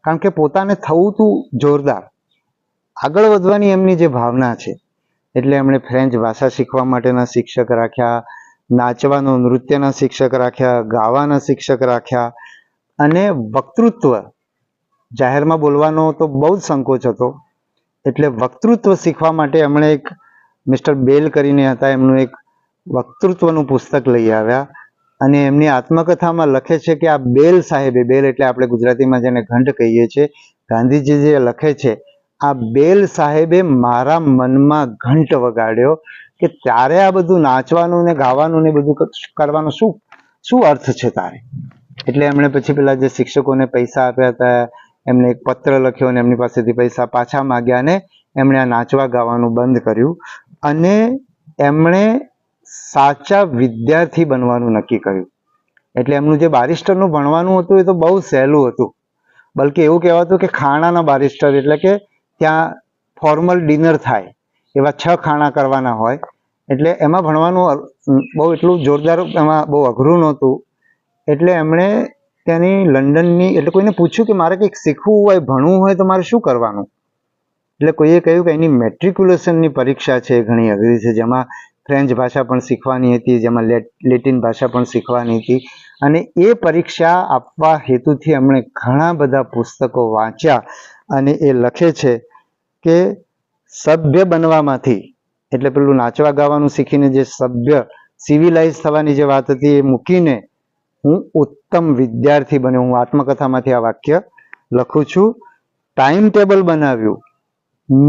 કારણ કે પોતાને થવું તું જોરદાર, આગળ વધવાની એમની જે ભાવના છે, એટલે એમણે ફ્રેન્ચ ભાષા શીખવા માટેના શિક્ષક રાખ્યા, નાચવાનો નૃત્યના શિક્ષક રાખ્યા, ગાવાના શિક્ષક રાખ્યા, અને વક્તૃત્વ, જાહેરમાં બોલવાનો તો બહુ જ સંકોચ હતો, એટલે વક્તૃત્વ શીખવા માટે એમણે એક મિસ્ટર બેલ કરીને હતા, એમનું એક વક્તૃત્વનું પુસ્તક લઈ આવ્યા, અને એમની આત્મકથામાં લખે છે કે આ બેલ સાહેબે, બેલ એટલે આપણે ગુજરાતીમાં જેને ઘંટ કહીએ છીએ, ગાંધીજી જે લખે છે, આ બેલ સાહેબે મારા મનમાં ઘંટ વગાડ્યો કે ત્યારે આ બધું નાચવાનું ને ગાવાનું ને બધું કરવાનું શું અર્થ છે તારે. એટલે એમણે પછી પેલા જે શિક્ષકોને પૈસા આપ્યા હતા એમને એક પત્ર લખ્યો અને એમની પાસેથી પૈસા પાછા માંગ્યા અને એમણે આ નાચવા ગાવાનું બંધ કર્યું, અને એમણે સાચા વિદ્યાર્થી બનવાનું નક્કી કર્યું. એટલે એમનું જે બારિસ્ટરનું ભણવાનું હતું એ તો બહુ સહેલું હતું, બલકે એવું કહેવાતું કે ખાણાના બારિસ્ટર, એટલે કે ત્યાં ફોર્મલ ડિનર થાય એવા 6 ખાણા કરવાના હોય, એટલે એમાં ભણવાનું બહુ એટલું જોરદાર, એમાં બહુ અઘરું નહોતું. એટલે એમણે ત્યાંની લંડનની, એટલે કોઈને પૂછ્યું કે મારે કંઈક શીખવું હોય, ભણવું હોય તો મારે શું કરવાનું, એટલે કોઈએ કહ્યું કે એની મેટ્રિક્યુલેશનની પરીક્ષા છે, ઘણી અઘરી છે, જેમાં ફ્રેન્ચ ભાષા પણ શીખવાની હતી, જેમાં લેટિન ભાષા પણ શીખવાની હતી, અને એ પરીક્ષા આપવા હેતુથી એમણે ઘણા બધા પુસ્તકો વાંચ્યા, અને એ લખે છે કે સભ્ય બનવામાંથી, એટલે પેલું નાચવા ગાવાનું શીખીને જે સભ્ય સિવિલાઇઝ થવાની જે વાત હતી એ મૂકીને હું ઉત્તમ વિદ્યાર્થી બન્યો. હું આત્મકથામાંથી આ વાક્ય લખું છું. ટાઈમ ટેબલ બનાવ્યું,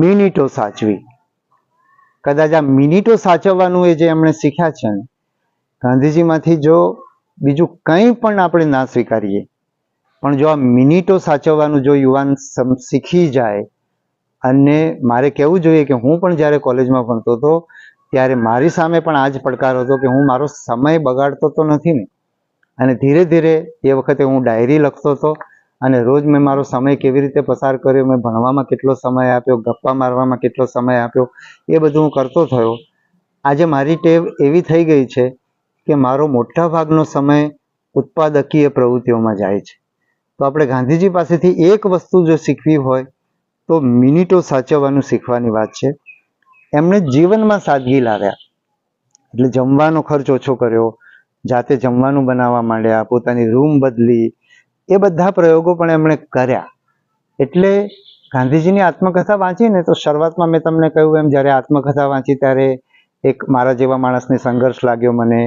મિનિટો સાચવી. કદાચ આ મિનિટો સાચવવાનું એ જે એમણે શીખ્યા છે ને, ગાંધીજીમાંથી જો બીજું કંઈ પણ આપણે ના સ્વીકારીએ, પણ જો આ મિનિટો સાચવવાનું જો યુવાન શીખી જાય, અને મારે કહેવું જોઈએ કે હું પણ જ્યારે કોલેજમાં ભણતો હતો ત્યારે મારી સામે પણ આ જ પડકાર હતો કે હું મારો સમય બગાડતો તો નથી ને, અને ધીરે ધીરે એ વખતે હું ડાયરી લખતો હતો, અને રોજ મેં મારો સમય કેવી રીતે પસાર કર્યો, મેં ભણવામાં કેટલો સમય આપ્યો, ગપ્પા મારવામાં કેટલો સમય આપ્યો, એ બધું હું કરતો થયો. આજે મારી ટેવ એવી થઈ ગઈ છે કે મારો મોટા ભાગનો સમય ઉત્પાદકીય પ્રવૃત્તિઓમાં જાય છે. તો આપણે ગાંધીજી પાસેથી એક વસ્તુ જો શીખવી હોય તો મિનિટો સાચવવાનું શીખવાની વાત છે. એમણે જીવનમાં સાદગી લાવ્યા, એટલે જમવાનો ખર્ચ ઓછો કર્યો, જાતે જમવાનું બનાવવા માંડ્યા, પોતાની રૂમ બદલી, એ બધા પ્રયોગો પણ એમણે કર્યા. એટલે ગાંધીજીની આત્મકથા વાંચીને તો શરૂઆતમાં મેં તમને કહ્યું એમ, જ્યારે આત્મકથા વાંચી ત્યારે એક મારા જેવા માણસને સંઘર્ષ લાગ્યો. મને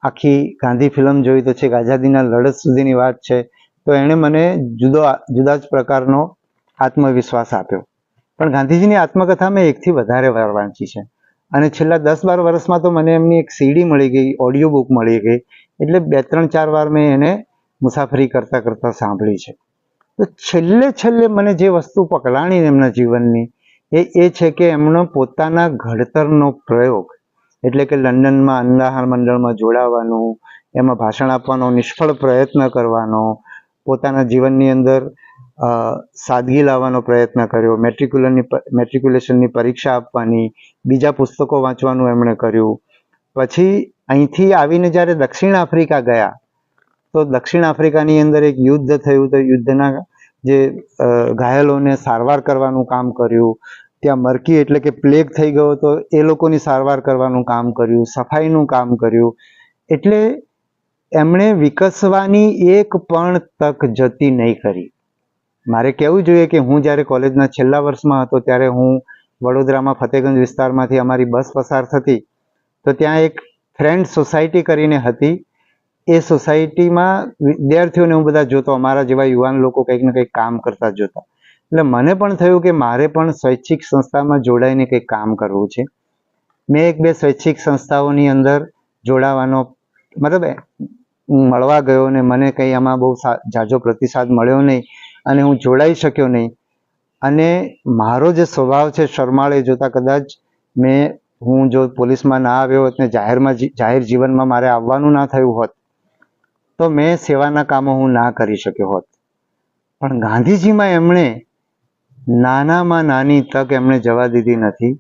આખી ગાંધી ફિલ્મ જોઈ તો છેક આઝાદીના લડત સુધીની વાત છે, તો એણે મને જુદા જ પ્રકારનો આત્મવિશ્વાસ આપ્યો. પણ ગાંધીજીની આત્મકથા મેં 1 થી વધારે વાર વાંચી છે, અને છેલ્લા 10-12 વર્ષમાં તો મને એમની એક સીડી મળી ગઈ, ઓડિયો બુક મળી ગઈ, એટલે 2-3-4 વાર મેં એને મુસાફરી કરતાં કરતાં સાંભળી છે. તો છેલ્લે મને જે વસ્તુ પકડાણી એમના જીવનની એ છે કે એમનો પોતાના ઘડતરનો પ્રયોગ, એટલે કે લંડનમાં અંધાહાર મંડળમાં જોડાવાનું, એમાં ભાષણ આપવાનો નિષ્ફળ પ્રયત્ન કરવાનો, પોતાના જીવનની અંદર સાદગી લાવવાનો પ્રયત્ન કર્યો, મેટ્રિક્યુલેશનની પરીક્ષા આપવાની, બીજા પુસ્તકો વાંચવાનું એમણે કર્યું. પછી અહીંથી આવીને જ્યારે દક્ષિણ આફ્રિકા ગયા, તો દક્ષિણ આફ્રિકાની અંદર એક યુદ્ધ થયું, તો યુદ્ધના જે ઘાયલોને સારવાર કરવાનું કામ કર્યું. ત્યાં મરકી એટલે કે પ્લેગ થઈ ગયો તો એ લોકોની સારવાર કરવાનું કામ કર્યું, સફાઈનું કામ કર્યું. એટલે એમણે વિકસવાની એક પણ તક જતી નહીં કરી. મારે કહેવું જોઈએ કે હું જ્યારે કોલેજના છેલ્લા વર્ષમાં હતો ત્યારે હું વડોદરામાં ફતેગંજ વિસ્તારમાંથી અમારી બસ પસાર થતી, તો ત્યાં એક ફ્રેન્ડ સોસાયટી કરીને હતી. એ સોસાયટીમાં વિદ્યાર્થીઓને હું બધા જોતો, અમારા જેવા યુવાન લોકો કંઈક ને કંઈક કામ કરતા જોતા. એટલે મને પણ થયું કે મારે પણ સ્વૈચ્છિક સંસ્થામાં જોડાઈને કંઈક કામ કરવું છે. મેં 1-2 સ્વૈચ્છિક સંસ્થાઓની અંદર જોડાવાનો, મતલબ હું મળવા ગયો ને મને કંઈ આમાં બહુ ઝાઝો પ્રતિસાદ મળ્યો નહીં, અને હું જોડાઈ શક્યો નહીં. અને મારો જે સ્વભાવ છે શરમાળ, એ જોતા કદાચ હું જો પોલીસમાં ના આવ્યો હોત ને જાહેર જીવનમાં મારે આવવાનું ના થયું હોત, તો મેં સેવાના કામો હું ના કરી શક્યો હોત. પણ ગાંધીજીમાં એમણે નાનામાં નાની તક એમણે જવા દીધી નથી.